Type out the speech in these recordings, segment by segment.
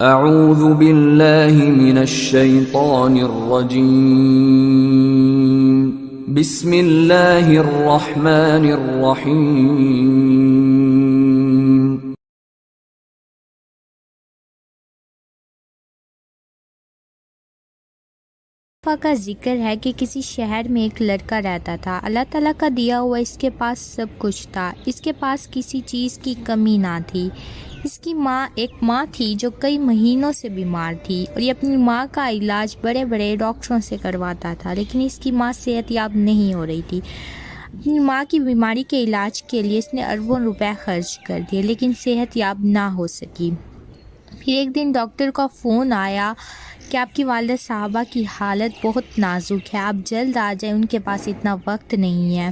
اعوذ باللہ من الشیطان الرجیم بسم اللہ الرحمن الرحیم کا ذکر ہے کہ کسی شہر میں ایک لڑکا رہتا تھا۔ اللہ تعالیٰ کا دیا ہوا اس کے پاس سب کچھ تھا، اس کے پاس کسی چیز کی کمی نہ تھی۔ اس کی ایک ماں تھی جو کئی مہینوں سے بیمار تھی اور یہ اپنی ماں کا علاج بڑے بڑے ڈاکٹروں سے کرواتا تھا، لیکن اس کی ماں صحت یاب نہیں ہو رہی تھی۔ اپنی ماں کی بیماری کے علاج کے لیے اس نے اربوں روپے خرچ کر دیے، لیکن صحت یاب نہ ہو سکی۔ پھر ایک دن ڈاکٹر کا فون آیا کہ آپ کی والدہ صاحبہ کی حالت بہت نازک ہے، آپ جلد آ جائیں، ان کے پاس اتنا وقت نہیں ہے۔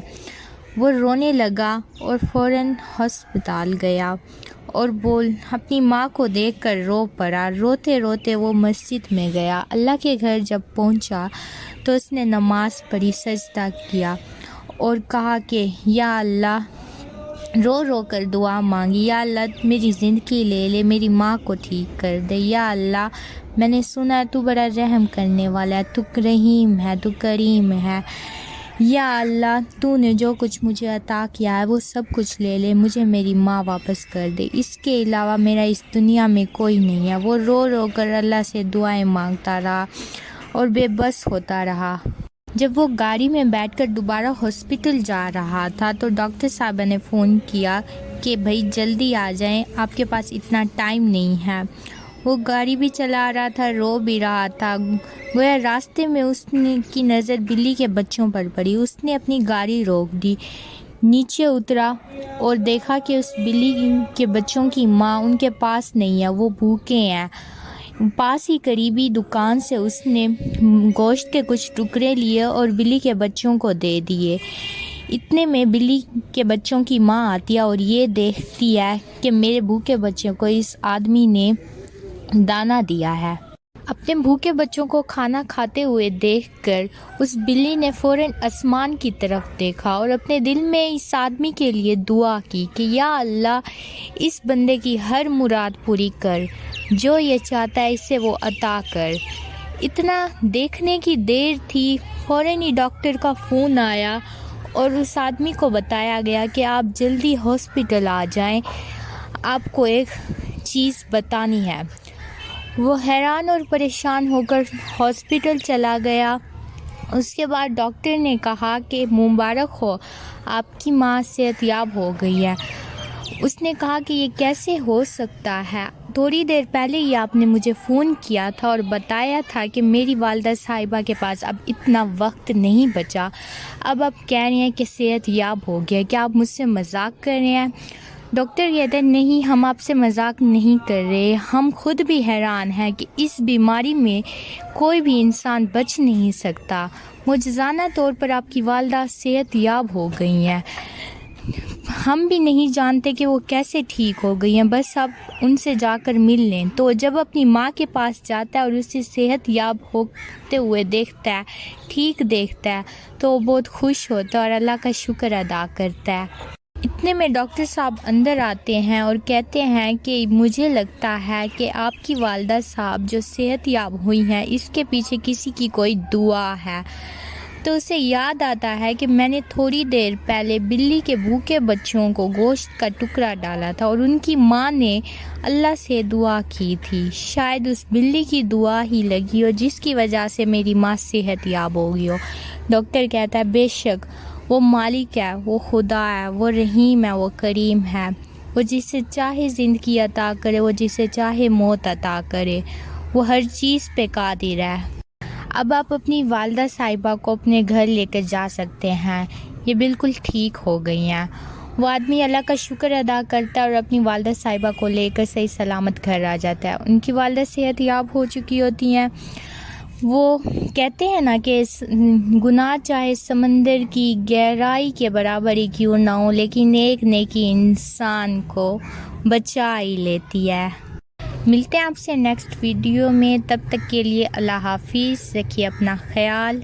وہ رونے لگا اور فوراً ہسپتال گیا اور اپنی ماں کو دیکھ کر رو پڑا۔ روتے روتے وہ مسجد میں گیا۔ اللہ کے گھر جب پہنچا تو اس نے نماز پڑھی، سجدہ کیا اور کہا کہ یا اللہ، رو رو کر دعا مانگی، یا اللہ میری زندگی لے لے، میری ماں کو ٹھیک کر دے۔ یا اللہ، میں نے سنا ہے تو بڑا رحم کرنے والا ہے، تو رحیم ہے، تو کریم ہے۔ یا اللہ، تو نے جو کچھ مجھے عطا کیا ہے وہ سب کچھ لے لے، مجھے میری ماں واپس کر دے، اس کے علاوہ میرا اس دنیا میں کوئی نہیں ہے۔ وہ رو رو کر اللہ سے دعائیں مانگتا رہا اور بے بس ہوتا رہا۔ جب وہ گاڑی میں بیٹھ کر دوبارہ ہاسپٹل جا رہا تھا تو ڈاکٹر صاحبہ نے فون کیا کہ بھائی جلدی آ جائیں، آپ کے پاس اتنا ٹائم نہیں ہے۔ وہ گاڑی بھی چلا رہا تھا، رو بھی رہا تھا۔ گویا راستے میں کی نظر بلی کے بچوں پر پڑی۔ اس نے اپنی گاڑی روک دی، نیچے اترا اور دیکھا کہ اس بلی کے بچوں کی ماں ان کے پاس نہیں ہے، وہ بھوکے ہیں۔ پاس ہی قریبی دکان سے اس نے گوشت کے کچھ ٹکڑے لیے اور بلی کے بچوں کو دے دیے۔ اتنے میں بلی کے بچوں کی ماں آتی ہے اور یہ دیکھتی ہے کہ میرے بھوکے بچوں کو اس آدمی نے دانا دیا ہے۔ اپنے بھوکے بچوں کو کھانا کھاتے ہوئے دیکھ کر اس بلی نے فوراً آسمان کی طرف دیکھا اور اپنے دل میں اس آدمی کے لیے دعا کی کہ یا اللہ، اس بندے کی ہر مراد پوری کر، جو یہ چاہتا ہے اسے وہ عطا کر۔ اتنا دیکھنے کی دیر تھی، فوراً ہی ڈاکٹر کا فون آیا اور اس آدمی کو بتایا گیا کہ آپ جلدی ہاسپٹل آ جائیں، آپ کو ایک چیز بتانی ہے۔ وہ حیران اور پریشان ہو کر ہاسپٹل چلا گیا۔ اس کے بعد ڈاکٹر نے کہا کہ مبارک ہو، آپ کی ماں صحت یاب ہو گئی ہے۔ اس نے کہا کہ یہ کیسے ہو سکتا ہے؟ تھوڑی دیر پہلے ہی آپ نے مجھے فون کیا تھا اور بتایا تھا کہ میری والدہ صاحبہ کے پاس اب اتنا وقت نہیں بچا، اب آپ کہہ رہے ہیں کہ صحت یاب ہو گیا، کیا آپ مجھ سے مذاق کر رہے ہیں؟ ڈاکٹر کہتے ہیں نہیں، ہم آپ سے مذاق نہیں کر رہے، ہم خود بھی حیران ہیں کہ اس بیماری میں کوئی بھی انسان بچ نہیں سکتا۔ معجزانہ طور پر آپ کی والدہ صحت یاب ہو گئی ہیں، ہم بھی نہیں جانتے کہ وہ کیسے ٹھیک ہو گئی ہیں، بس آپ ان سے جا کر مل لیں۔ تو جب اپنی ماں کے پاس جاتا ہے اور اسے صحت یاب ہوتے ہوئے دیکھتا ہے، ٹھیک دیکھتا ہے، تو وہ بہت خوش ہوتا ہے اور اللہ کا شکر ادا کرتا ہے۔ اتنے میں ڈاکٹر صاحب اندر آتے ہیں اور کہتے ہیں کہ مجھے لگتا ہے کہ آپ کی والدہ صاحب جو صحت یاب ہوئی ہیں، اس کے پیچھے کسی کی کوئی دعا ہے۔ تو اسے یاد آتا ہے کہ میں نے تھوڑی دیر پہلے بلی کے بھوکے بچوں کو گوشت کا ٹکڑا ڈالا تھا اور ان کی ماں نے اللہ سے دعا کی تھی، شاید اس بلی کی دعا ہی لگی ہو جس کی وجہ سے میری ماں صحت یاب ہو گئی ہو۔ ڈاکٹر کہتا ہے بے شک وہ مالک ہے، وہ خدا ہے، وہ رحیم ہے، وہ کریم ہے، وہ جسے چاہے زندگی عطا کرے، وہ جسے چاہے موت عطا کرے، وہ ہر چیز پہ قادر ہے۔ اب آپ اپنی والدہ صاحبہ کو اپنے گھر لے کر جا سکتے ہیں، یہ بالکل ٹھیک ہو گئی ہیں۔ وہ آدمی اللہ کا شکر ادا کرتا ہے اور اپنی والدہ صاحبہ کو لے کر صحیح سلامت گھر آ جاتا ہے۔ ان کی والدہ صحت یاب ہو چکی ہوتی ہیں۔ وہ کہتے ہیں نا کہ گناہ چاہے سمندر کی گہرائی کے برابر ہی کیوں نہ ہو، لیکن ایک نیکی انسان کو بچا ہی لیتی ہے۔ ملتے ہیں آپ سے نیکسٹ ویڈیو میں، تب تک کے لیے اللہ حافظ، رکھیے اپنا خیال۔